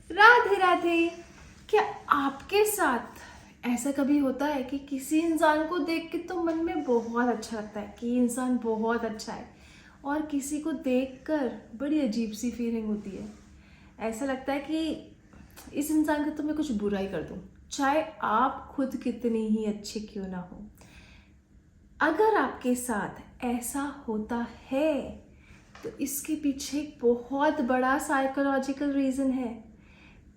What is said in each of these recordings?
राधे राधे। क्या आपके साथ ऐसा कभी होता है कि किसी इंसान को देख के तो मन में बहुत अच्छा लगता है कि ये इंसान बहुत अच्छा है, और किसी को देखकर बड़ी अजीब सी फीलिंग होती है। ऐसा लगता है कि इस इंसान का तो मैं कुछ बुरा ही कर दूं, चाहे आप खुद कितने ही अच्छे क्यों ना हो। अगर आपके साथ ऐसा होता है तो इसके पीछे एक बहुत बड़ा साइकोलॉजिकल रीज़न है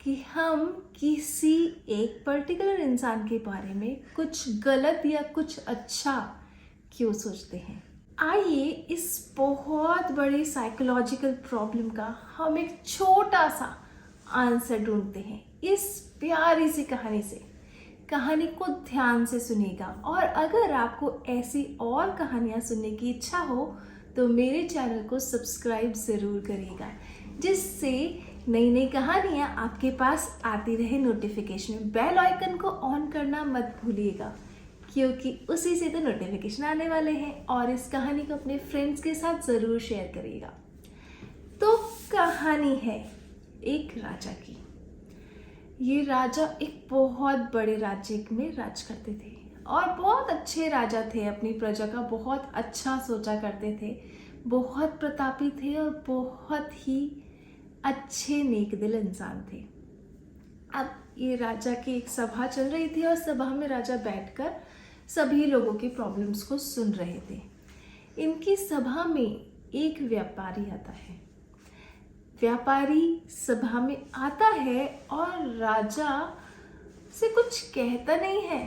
कि हम किसी एक पर्टिकुलर इंसान के बारे में कुछ गलत या कुछ अच्छा क्यों सोचते हैं। आइए इस बहुत बड़ी साइकोलॉजिकल प्रॉब्लम का हम एक छोटा सा आंसर ढूंढते हैं इस प्यारी सी कहानी से। कहानी को ध्यान से सुनिएगा, और अगर आपको ऐसी और कहानियाँ सुनने की इच्छा हो तो मेरे चैनल को सब्सक्राइब ज़रूर करिएगा, जिससे नई नई कहानियाँ आपके पास आती रहे नोटिफिकेशन में। बेल आइकन को ऑन करना मत भूलिएगा, क्योंकि उसी से तो नोटिफिकेशन आने वाले हैं। और इस कहानी को अपने फ्रेंड्स के साथ ज़रूर शेयर करिएगा। तो कहानी है एक राजा की। ये राजा एक बहुत बड़े राज्य में राज करते थे और बहुत अच्छे राजा थे। अपनी प्रजा का बहुत अच्छा सोचा करते थे, बहुत प्रतापी थे और बहुत ही अच्छे नेक दिल इंसान थे। अब ये राजा की एक सभा चल रही थी और सभा में राजा बैठकर सभी लोगों की प्रॉब्लम्स को सुन रहे थे। इनकी सभा में एक व्यापारी आता है। व्यापारी सभा में आता है और राजा से कुछ कहता नहीं है,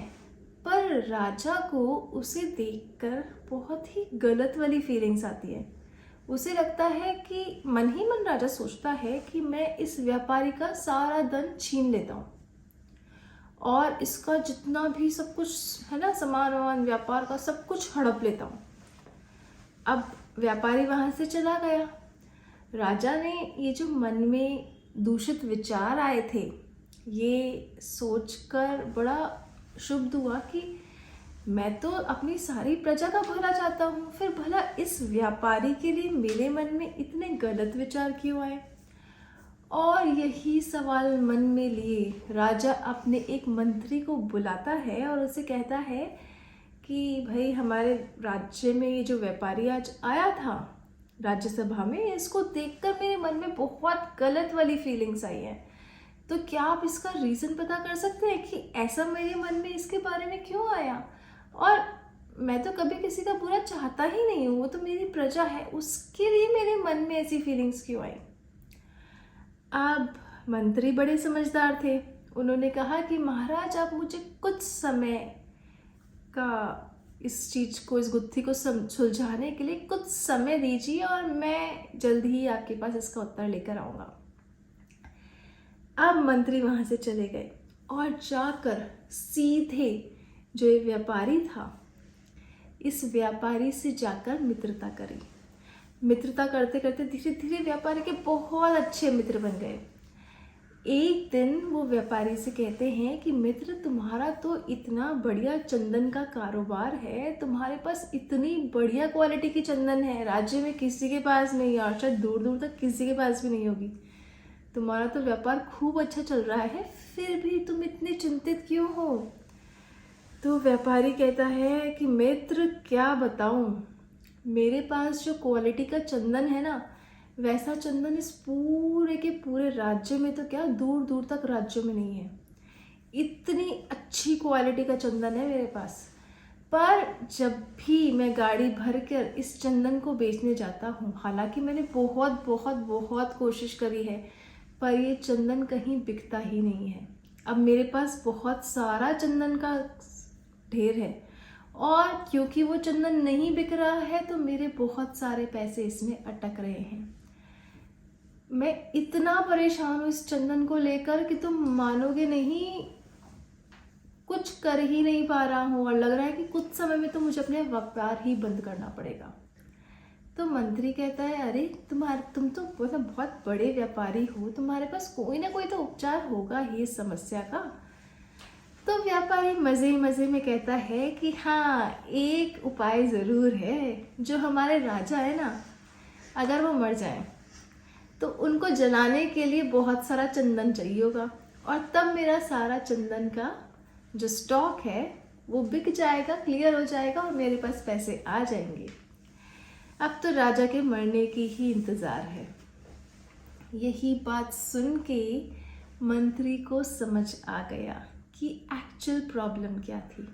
पर राजा को उसे देखकर बहुत ही गलत वाली फीलिंग्स आती है। उसे लगता है कि मन ही मन राजा सोचता है कि मैं इस व्यापारी का सारा धन छीन लेता हूँ और इसका जितना भी सब कुछ है ना, सामान वामान व्यापार का सब कुछ हड़प लेता हूँ। अब व्यापारी वहाँ से चला गया। राजा ने ये जो मन में दूषित विचार आए थे, ये सोचकर बड़ा शुभ हुआ कि मैं तो अपनी सारी प्रजा का भला चाहता हूँ, फिर भला इस व्यापारी के लिए मेरे मन में इतने गलत विचार क्यों आए। और यही सवाल मन में लिए राजा अपने एक मंत्री को बुलाता है और उसे कहता है कि भाई, हमारे राज्य में ये जो व्यापारी आज आया था राज्यसभा में, इसको देखकर मेरे मन में बहुत गलत वाली फीलिंग्स आई है। तो क्या आप इसका रीज़न पता कर सकते हैं कि ऐसा मेरे मन में इसके बारे में क्यों आया। और मैं तो कभी किसी का बुरा चाहता ही नहीं हूँ, वो तो मेरी प्रजा है, उसके लिए मेरे मन में ऐसी फीलिंग्स क्यों आई। अब मंत्री बड़े समझदार थे। उन्होंने कहा कि महाराज, आप मुझे कुछ समय का इस चीज़ को, इस गुत्थी को सुलझाने के लिए कुछ समय दीजिए और मैं जल्द ही आपके पास इसका उत्तर लेकर आऊँगा। अब मंत्री वहाँ से चले गए और जाकर सीधे जो ये व्यापारी था, इस व्यापारी से जाकर मित्रता करी। मित्रता करते करते धीरे धीरे व्यापारी के बहुत अच्छे मित्र बन गए। एक दिन वो व्यापारी से कहते हैं कि मित्र, तुम्हारा तो इतना बढ़िया चंदन का कारोबार है, तुम्हारे पास इतनी बढ़िया क्वालिटी की चंदन है, राज्य में किसी के पास नहीं है और शायद दूर दूर तक किसी के पास भी नहीं होगी। तुम्हारा तो व्यापार खूब अच्छा चल रहा है, फिर भी तुम इतने चिंतित क्यों हो। तो व्यापारी कहता है कि मित्र, क्या बताऊं, मेरे पास जो क्वालिटी का चंदन है ना, वैसा चंदन इस पूरे के पूरे राज्य में तो क्या, दूर दूर तक राज्यों में नहीं है। इतनी अच्छी क्वालिटी का चंदन है मेरे पास, पर जब भी मैं गाड़ी भर कर इस चंदन को बेचने जाता हूँ, हालांकि मैंने बहुत बहुत बहुत कोशिश करी है, पर ये चंदन कहीं बिकता ही नहीं है। अब मेरे पास बहुत सारा चंदन का ढेर है, और क्योंकि वो चंदन नहीं बिक रहा है तो मेरे बहुत सारे पैसे इसमें अटक रहे हैं। मैं इतना परेशान हूँ इस चंदन को लेकर कि तुम मानोगे नहीं, कुछ कर ही नहीं पा रहा हूँ और लग रहा है कि कुछ समय में तो मुझे अपने व्यापार ही बंद करना पड़ेगा। तो मंत्री कहता है, अरे तुम तो बहुत बड़े व्यापारी हो, तुम्हारे पास कोई ना कोई तो उपचार होगा ही इस समस्या का। तो व्यापारी मज़े मज़े में कहता है कि हाँ, एक उपाय ज़रूर है। जो हमारे राजा है ना, अगर वो मर जाए तो उनको जलाने के लिए बहुत सारा चंदन चाहिए होगा, और तब मेरा सारा चंदन का जो स्टॉक है वो बिक जाएगा, क्लियर हो जाएगा और मेरे पास पैसे आ जाएंगे। अब तो राजा के मरने की ही इंतज़ार है। यही बात सुन के मंत्री को समझ आ गया कि एक्चुअल प्रॉब्लम क्या थी।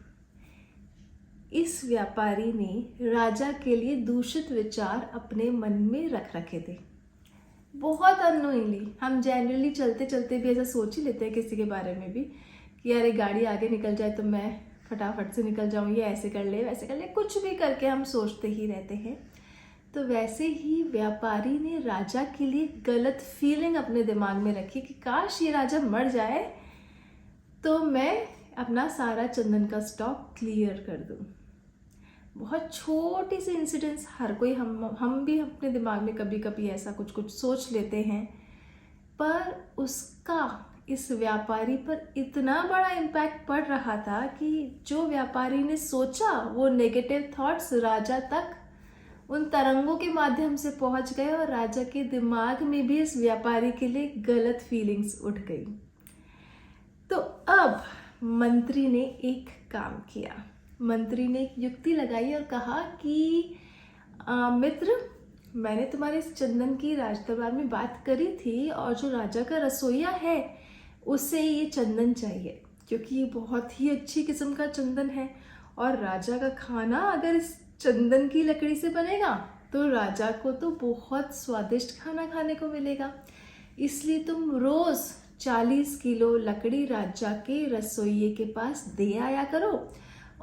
इस व्यापारी ने राजा के लिए दूषित विचार अपने मन में रख रखे थे। बहुत अननोइंगली, हम जनरली चलते चलते भी ऐसा सोच ही लेते हैं किसी के बारे में भी कि यार गाड़ी आगे निकल जाए तो मैं फटाफट से निकल जाऊँ, ये ऐसे कर ले वैसे कर ले, कुछ भी करके हम सोचते ही रहते हैं। तो वैसे ही व्यापारी ने राजा के लिए गलत फीलिंग अपने दिमाग में रखी कि काश ये राजा मर जाए तो मैं अपना सारा चंदन का स्टॉक क्लियर कर दूं। बहुत छोटी सी इंसिडेंट्स, हर कोई हम भी अपने दिमाग में कभी कभी ऐसा कुछ कुछ सोच लेते हैं, पर उसका इस व्यापारी पर इतना बड़ा इम्पैक्ट पड़ रहा था कि जो व्यापारी ने सोचा वो नेगेटिव थॉट्स राजा तक उन तरंगों के माध्यम से पहुंच गए और राजा के दिमाग में भी इस व्यापारी के लिए गलत फीलिंग्स उठ गई। तो अब मंत्री ने एक काम किया। मंत्री ने एक युक्ति लगाई और कहा कि मित्र, मैंने तुम्हारे इस चंदन की राजदरबार में बात करी थी और जो राजा का रसोइया है उसे ये चंदन चाहिए, क्योंकि ये बहुत ही अच्छी किस्म का चंदन है और राजा का खाना अगर इस चंदन की लकड़ी से बनेगा तो राजा को तो बहुत स्वादिष्ट खाना खाने को मिलेगा। इसलिए तुम रोज 40 किलो लकड़ी राजा के रसोइये के पास दे आया करो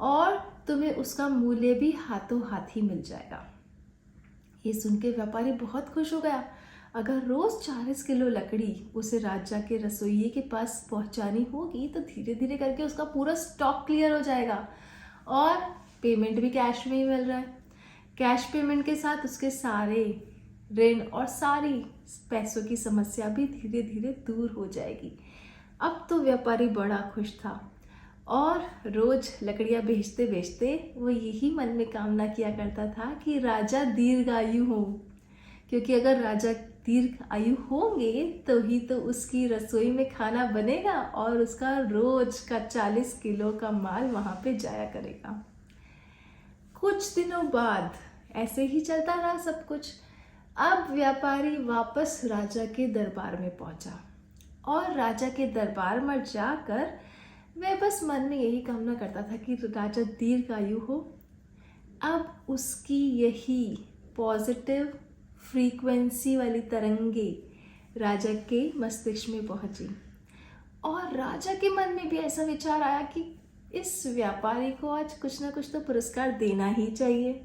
और तुम्हें उसका मूल्य भी हाथों हाथ ही मिल जाएगा। ये सुन के व्यापारी बहुत खुश हो गया। अगर रोज 40 किलो लकड़ी उसे राजा के रसोइये के पास पहुंचानी होगी तो धीरे धीरे करके उसका पूरा स्टॉक क्लियर हो जाएगा और पेमेंट भी कैश में ही मिल रहा है। कैश पेमेंट के साथ उसके सारे ऋण और सारी पैसों की समस्या भी धीरे धीरे दूर हो जाएगी। अब तो व्यापारी बड़ा खुश था और रोज लकड़ियां बेचते बेचते वो यही मन में कामना किया करता था कि राजा दीर्घायु हो, क्योंकि अगर राजा दीर्घ आयु होंगे तो ही तो उसकी रसोई में खाना बनेगा और उसका रोज का 40 किलो का माल वहां पे जाया करेगा। कुछ दिनों बाद ऐसे ही चलता रहा सब कुछ। अब व्यापारी वापस राजा के दरबार में पहुंचा और राजा के दरबार में जाकर वह बस मन में यही कामना करता था कि राजा दीर्घायु हो। अब उसकी यही पॉजिटिव फ्रीक्वेंसी वाली तरंगे राजा के मस्तिष्क में पहुंची और राजा के मन में भी ऐसा विचार आया कि इस व्यापारी को आज कुछ ना कुछ तो पुरस्कार देना ही चाहिए।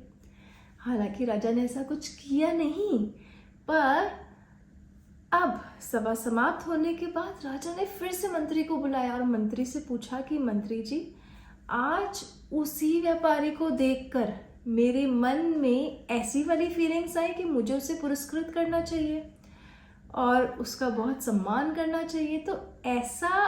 हालांकि राजा ने ऐसा कुछ किया नहीं, पर अब सभा समाप्त होने के बाद राजा ने फिर से मंत्री को बुलाया और मंत्री से पूछा कि मंत्री जी, आज उसी व्यापारी को देखकर मेरे मन में ऐसी वाली फीलिंग्स आई कि मुझे उसे पुरस्कृत करना चाहिए और उसका बहुत सम्मान करना चाहिए। तो ऐसा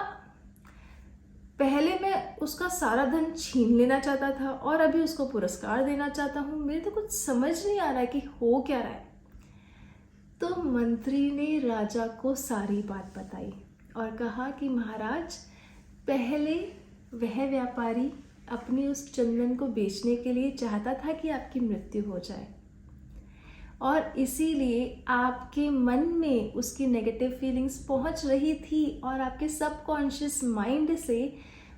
पहले मैं उसका सारा धन छीन लेना चाहता था और अभी उसको पुरस्कार देना चाहता हूँ। मेरे तो कुछ समझ नहीं आ रहा है कि हो क्या रहा है। तो मंत्री ने राजा को सारी बात बताई और कहा कि महाराज, पहले वह व्यापारी अपनी उस चंदन को बेचने के लिए चाहता था कि आपकी मृत्यु हो जाए और इसीलिए आपके मन में उसकी नेगेटिव फीलिंग्स पहुंच रही थी और आपके सबकॉन्शियस माइंड से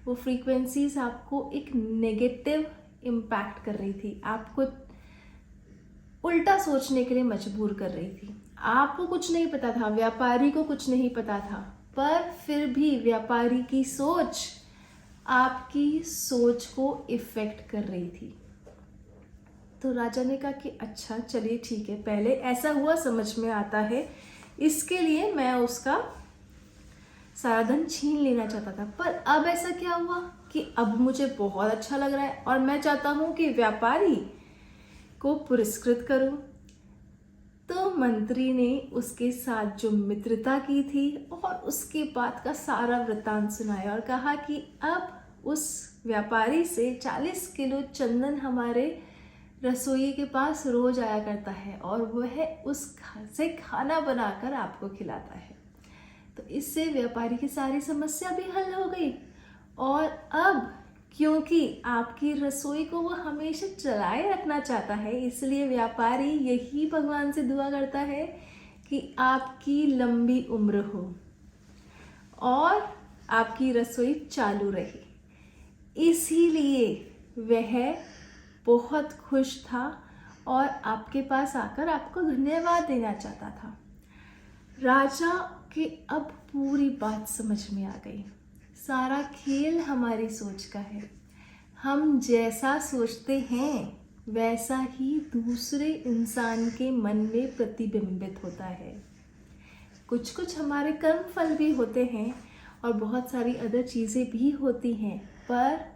वो फ्रीक्वेंसीज आपको एक नेगेटिव इम्पैक्ट कर रही थी, आपको उल्टा सोचने के लिए मजबूर कर रही थी। आपको कुछ नहीं पता था, व्यापारी को कुछ नहीं पता था, पर फिर भी व्यापारी की सोच आपकी सोच को इफेक्ट कर रही थी। तो राजा ने कहा कि अच्छा चलिए ठीक है, पहले ऐसा हुआ समझ में आता है, इसके लिए मैं उसका सारा धन छीन लेना चाहता था, पर अब ऐसा क्या हुआ कि अब मुझे बहुत अच्छा लग रहा है और मैं चाहता हूं कि व्यापारी को पुरस्कृत करूं। तो मंत्री ने उसके साथ जो मित्रता की थी और उसके बाद का सारा वृत्तांत सुनाया और कहा कि अब उस व्यापारी से 40 किलो चंदन हमारे रसोई के पास रोज आया करता है और वह उस घर से खाना बनाकर आपको खिलाता है। तो इससे व्यापारी की सारी समस्या भी हल हो गई। और अब क्योंकि आपकी रसोई को वो हमेशा चलाए रखना चाहता है, इसलिए व्यापारी यही भगवान से दुआ करता है कि आपकी लंबी उम्र हो और आपकी रसोई चालू रहे। इसीलिए वह बहुत खुश था और आपके पास आकर आपको धन्यवाद देना चाहता था। राजा के अब पूरी बात समझ में आ गई। सारा खेल हमारी सोच का है। हम जैसा सोचते हैं वैसा ही दूसरे इंसान के मन में प्रतिबिंबित होता है। कुछ कुछ हमारे कर्म फल भी होते हैं और बहुत सारी अदर चीज़ें भी होती हैं, पर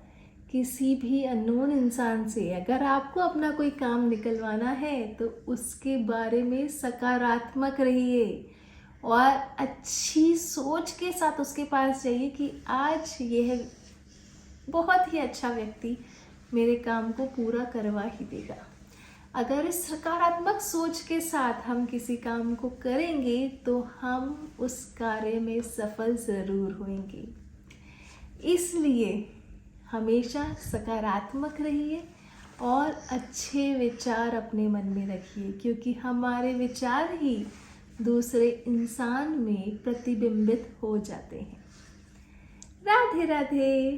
किसी भी अननोन इंसान से अगर आपको अपना कोई काम निकलवाना है तो उसके बारे में सकारात्मक रहिए और अच्छी सोच के साथ उसके पास जाइए कि आज यह बहुत ही अच्छा व्यक्ति मेरे काम को पूरा करवा ही देगा। अगर इस सकारात्मक सोच के साथ हम किसी काम को करेंगे तो हम उस कार्य में सफल ज़रूर होंगे। इसलिए हमेशा सकारात्मक रहिए और अच्छे विचार अपने मन में रखिए, क्योंकि हमारे विचार ही दूसरे इंसान में प्रतिबिंबित हो जाते हैं। राधे राधे।